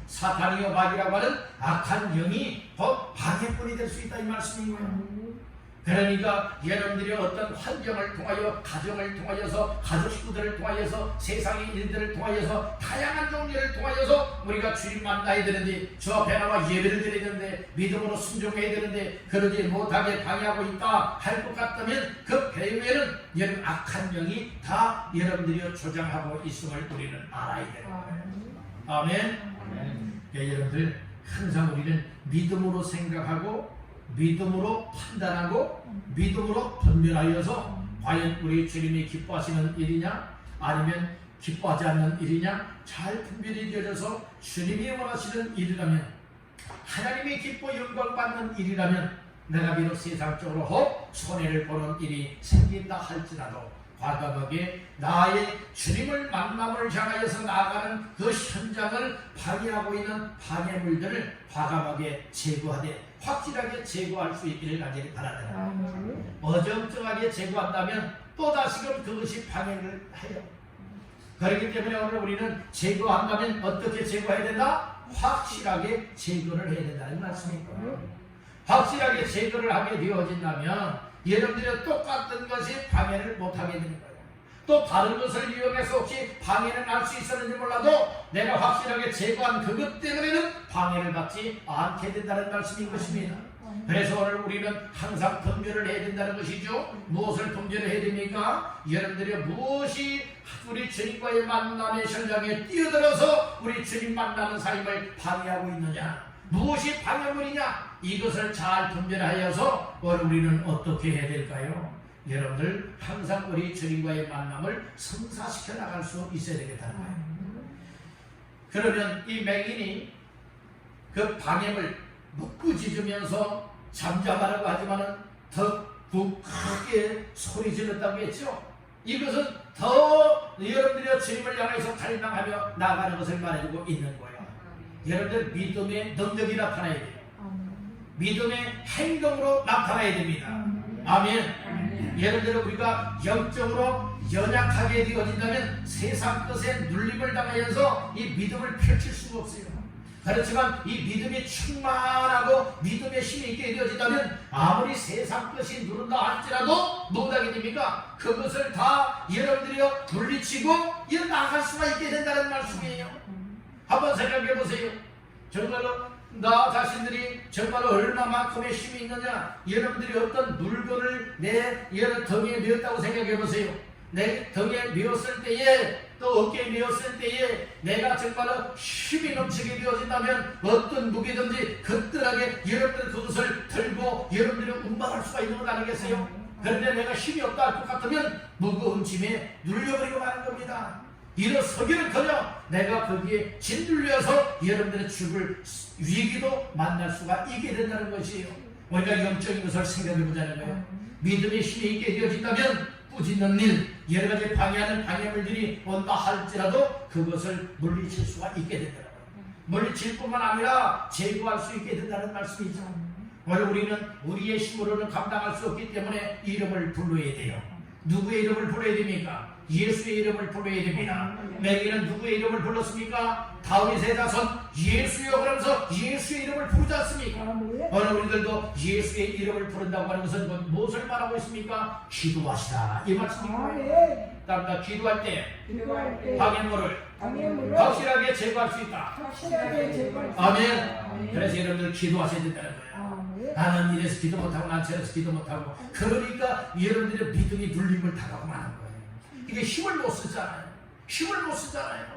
사탄이요 마귀라고 하는 악한 영이 곧 방해꾼이 될 수 있다 이 말씀이고요. 그러니까 여러분들이 어떤 환경을 통하여, 가정을 통하여서, 가족 식구들을 통하여서, 세상의 일들을 통하여서, 다양한 종류를 통하여서 우리가 주님 만나야 되는데, 저 앞에 나와 예배를 드려야 되는데, 믿음으로 순종해야 되는데 그러지 못하게 방해하고 있다 할 것 같다면 그 배후에는 여러분 악한 영이 다 여러분들이 조장하고 있음을 우리는 알아야 되는 거예요. 아멘. 여러분들 항상 우리는 믿음으로 생각하고 믿음으로 판단하고 믿음으로 분별하여서 과연 우리 주님이 기뻐하시는 일이냐 아니면 기뻐하지 않는 일이냐 잘 분별이 되어져서 주님이 원하시는 일이라면, 하나님이 기뻐 영광 받는 일이라면 내가 비록 세상적으로 혹 손해를 보는 일이 생긴다 할지라도 과감하게 나의 주님을 만남을 향하여서 나아가는 그 현장을 방해하고 있는 방해물들을 과감하게 제거하되 확실하게 제거할 수 있기를 간절히 바랍니다. 어정쩡하게 제거한다면 또다시금 그것이 방해를 해요. 그렇기 때문에 오늘 우리는 제거한다면 어떻게 제거해야 된다? 확실하게 제거를 해야 된다는 말씀입니다. 확실하게 제거를 하게 되어진다면 여러분들이 똑같은 것이 방해를 못하게 되는 거예요. 또 다른 것을 이용해서 혹시 방해를 할 수 있었는지 몰라도 내가 확실하게 제거한 그것 때문에는 방해를 받지 않게 된다는 말씀인 것입니다. 그래서 오늘 우리는 항상 분별을 해야 된다는 것이죠. 무엇을 분별을 해야 됩니까? 여러분들이 무엇이 우리 주님과의 만남의 현장에 뛰어들어서 우리 주님 만나는 삶을 방해하고 있느냐, 무엇이 방해물이냐, 이것을 잘 분별하여서 오늘 우리는 어떻게 해야 될까요? 여러분들 항상 우리 주님과의 만남을 성사시켜 나갈 수 있어야 되겠다는 거예요. 그러면 이 맹인이 그 방해물 묶어짖으면서 잠잠하라고 하지만은 더 크게 소리 질렀다고 했죠. 이것은 더 여러분들이 주님을 향해서 갈망하며 나가는 것을 말해주고 있는 거예요. 여러분들 믿음의 능력이 나타나야 돼요. 믿음의 행동으로 나타나야 됩니다. 아멘. 여러분들 우리가 영적으로 연약하게 되어진다면 세상 것에 눌림을 당하여서 이 믿음을 펼칠 수가 없어요. 그렇지만 이 믿음이 충만하고 믿음의 힘이 있게 되어진다면 아무리 세상 것이 누른다 할지라도 못하게 됩니까? 그것을 다 여러분들이 물리치고 나아갈 수가 있게 된다는 말씀이에요. 한번 생각해 보세요. 정말로 나 자신들이 정말 얼마만큼의 힘이 있느냐, 여러분들이 어떤 물건을 내 등에 메었다고 생각해 보세요. 내 등에 메었을 때에 또 어깨에 메었을 때에 내가 정말 힘이 넘치게 되어진다면 어떤 무게든지 든든하게 여러분들 그것을 들고 여러분들이 운반할 수가 있는 것 아니겠어요? 그런데 내가 힘이 없다 할 것 같으면 무거운 짐에 눌려버리고 마는 겁니다. 일어서기는커녕 내가 거기에 짓눌려서 여러분들의 죽을 위기도 만날 수가 있게 된다는 것이에요. 우리가 영적인 것을 생각해 보자는 거예요. 믿음의 힘이 있게 되어진다면 꾸짖는 일, 여러 가지 방해하는 방해물들이 온다 할지라도 그것을 물리칠 수가 있게 된다는 거예요. 물리칠 뿐만 아니라 제거할 수 있게 된다는 말씀이죠. 오늘 우리는 우리의 힘으로는 감당할 수 없기 때문에 이름을 불러야 돼요. 누구의 이름을 불러야 됩니까? 예수의 이름을 불러야 됩니다. 맹인은 누구의 이름을 불렀습니까? 다윗의 자손 예수여 그러면서 예수의 이름을 부르지 않습니까? 오늘 우리들도 예수의 이름을 부른다고 하는 것은 무엇을 말하고 있습니까? 기도하시라 이 말씀입니다. 따라 기도할 때 방해물을 확실하게 제거할 수 있다. 아멘. 그래서 여러분들 기도하셔야 된다는 거예요. 나는 이래서 기도 못하고 난 저래서 기도 못하고, 그러니까 여러분들의 믿음이 눌림을 당하고 마는 거예요. 이게 힘을 못 쓰잖아요. 힘을 못 쓰잖아요.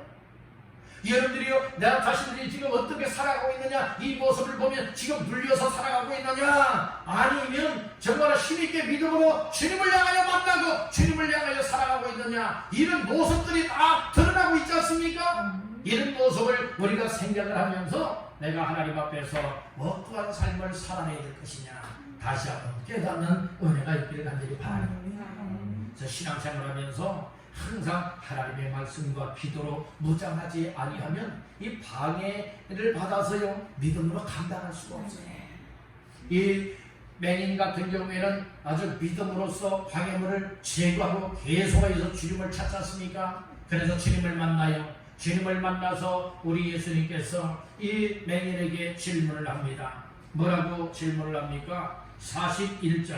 여러분들이요, 내가 자신들이 지금 어떻게 살아가고 있느냐, 이 모습을 보면 지금 눌려서 살아가고 있느냐, 아니면 정말 힘있게 믿음으로 주님을 향하여 만나고 주님을 향하여 살아가고 있는 없느냐, 이런 모습들이 다 드러나고 있지 않습니까? 이런 모습을 우리가 생각을 하면서 내가 하나님 앞에서 어떠한 삶을 살아내야 될 것이냐 다시 한번 깨닫는 은혜가 있기를 간절히 바랍니다. 그래서 신앙생활을 하면서 항상 하나님의 말씀과 기도로 무장하지 아니하면 이 방해를 받아서요 믿음으로 감당할 수가 없어요. 이 맹인 같은 경우에는 아주 믿음으로써 방해물을 제거하고 계속해서 주님을 찾지 않습니까? 그래서 주님을 만나요. 주님을 만나서 우리 예수님께서 이 맹인에게 질문을 합니다. 뭐라고 질문을 합니까? 41절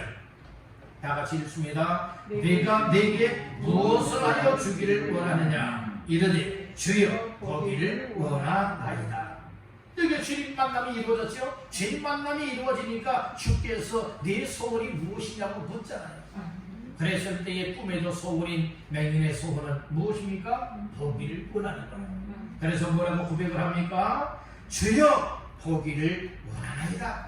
다 같이 읽습니다. 내가 내게 무엇을 하여 주기를 원하느냐? 이르되 주여 보기를 원하나이다. 이게 주님 만남이 이루어졌죠? 주님 만남이 이루어지니까 주께서 네 소원이 무엇이냐고 묻잖아요. 그랬을 때의 꿈에도 소원인 맹인의 소원은 무엇입니까? 보기를 원하는 거예요. 그래서 뭐라고 고백을 합니까? 주여 보기를 원하나이다.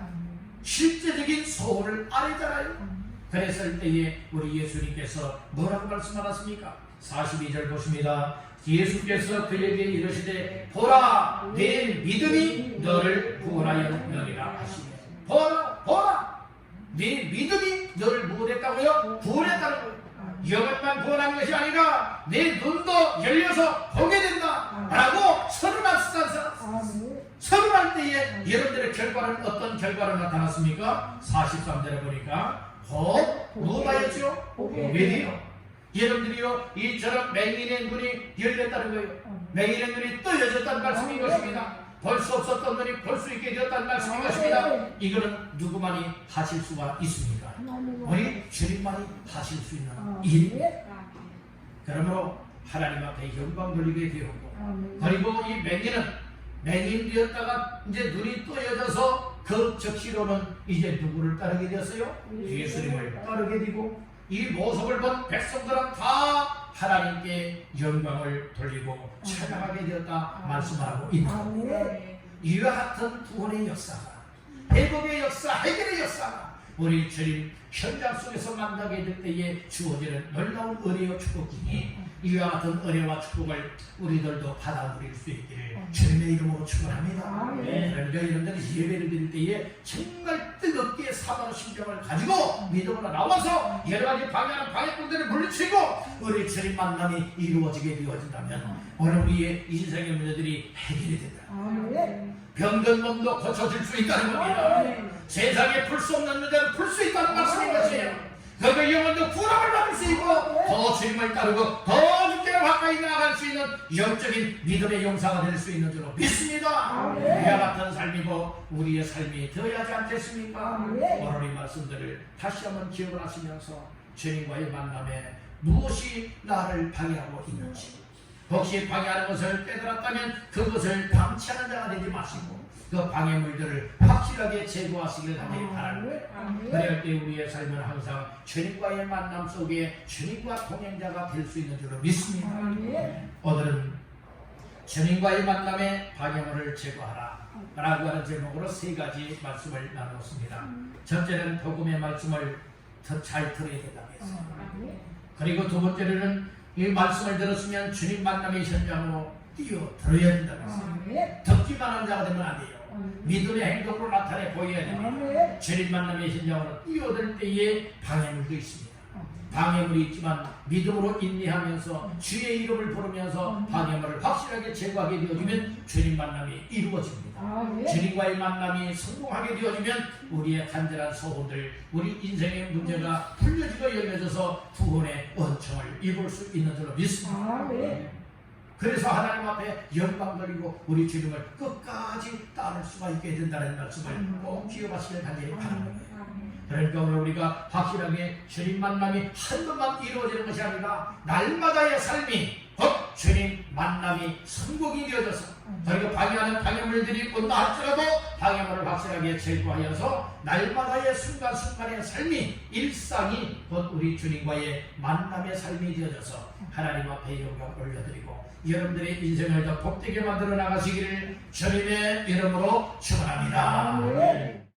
실제적인 소원을 아뢰잖아요. 그랬을 때에 우리 예수님께서 뭐라고 말씀하셨습니까? 42절 보십니다. 예수께서 그에게 이르시되 보라 내 믿음이 너를 구원하였느니라 하시며 보라 네 믿음이 너를 무엇했다고요? 구원했다는 거예요. 영혼만 구원한 것이 아니라 내 눈도 열려서 보게 된다 라고 선언하셨습니다. 선언할 때에 여러분들의 결과는 어떤 결과로 나타났습니까? 43절에 보니까 곧 무엇하였죠? 보게되어 여러분들이요 이처럼 맹인의 눈이 열렸다는 거예요. 맹인의 눈이 떠여졌다는 말씀인 것입니다. 볼 수 없었던 눈이 볼 수 있게 되었다는 말씀인 것입니다. 이거는 누구만이 하실 수가 있습니까? 우리 주님만이 하실 수 있는 일입니다. 그러므로 하나님 앞에 영광 돌리게 되었고 그리고 이 맹인 되었다가 이제 눈이 떠여져서 그 즉시로는 이제 누구를 따르게 되었어요? 예수님을 따르게 되고 이 모습을 본 백성들은 다 하나님께 영광을 돌리고 찬양하게 되었다 말씀하고 있는 겁니다. 이와 같은 구원의 역사가 회복의 역사, 해결의 역사가 우리 주님 현장 속에서 만나게 될 때에 주어지는 놀라운 은혜와 축복이니 이와 같은 은혜와 축복을 우리들도 받아 누릴 수 있기를 주님의 이름으로 축원합니다. 그러니까 여러분들이 예배를 드릴 때에 정말 뜨겁게 사모하는 심정을 가지고 믿음으로 나와서 여러 가지 방해하는 방해꾼들을 물리치고 우리 주님 만남이 이루어지게 되어진다면 오늘 우리의 인생의 문제들이 해결이 된다. 병든 몸도 고쳐질 수 있다는 겁니다. 세상에 풀 수 없는 문제를 풀 수 있다는 말씀인 것이에요. 그 영혼도 구원을 받을 수 있고 더 주님을 따르고 더 주님과 가까이 나아갈 수 있는 영적인 믿음의 용사가 될 수 있는 줄로 믿습니다. 이와 같은 삶이고 우리의 삶이 되어야 하지 않겠습니까? 오늘 이 말씀들을 다시 한번 기억을 하시면서 주님과의 만남에 무엇이 나를 방해하고 있는지 혹시 방해하는 것을 깨달았다면 그것을 방치하는 자가 되지 마시고 그 방해물들을 확실하게 제거하시길 간절히 바랍니다. 그럴 때 우리의 삶은 항상 주님과의 만남 속에 주님과 동행자가 될 수 있는 줄로 믿습니다. 오늘은 주님과의 만남에 방해물을 제거하라 라고 하는 제목으로 세 가지 말씀을 나누었습니다. 첫째는 복음의 말씀을 더 잘 들어야 된다고 했습니다. 그리고 두 번째로는 이 말씀을 들었으면 주님 만남의 현장으로 뛰어들어야 된다고 했습니다. 듣기만 한 자가 되면 안 돼요. 믿음의 행동으로 나타내 보여야 됩니다. 주님 만남의 현장으로 뛰어들 때에 방해물도 있습니다. 방해물이 있지만 믿음으로 인내하면서 주의 이름을 부르면서 방해물을 확실하게 제거하게 되어지면 주님 만남이 이루어집니다. 주님과의 만남이 성공하게 되어지면 우리의 간절한 소원들, 우리 인생의 문제가 풀려지고 열려져서 구원의 은총을 입을 수 있는 줄로 믿습니다. 그래서 하나님 앞에 영광 돌리고 우리 주님을 끝까지 따를 수가 있게 된다는 말씀을 꼭 기억하시길 간절히 바랍니다. 그러니까 오늘 우리가 확실하게 주님 만남이 한 번만 이루어지는 것이 아니라 날마다의 삶이 곧 주님 만남이 성공이 되어져서 저희가 방해하는 방해물들이 온다 할지라도 방해물을 확실하게 제거하여서 날마다의 순간순간의 삶이 일상이 곧 우리 주님과의 만남의 삶이 되어져서 하나님 앞에 영광 올려드리고 여러분들의 인생을 더 복되게 만들어 나가시기를 주님의 이름으로 축원합니다.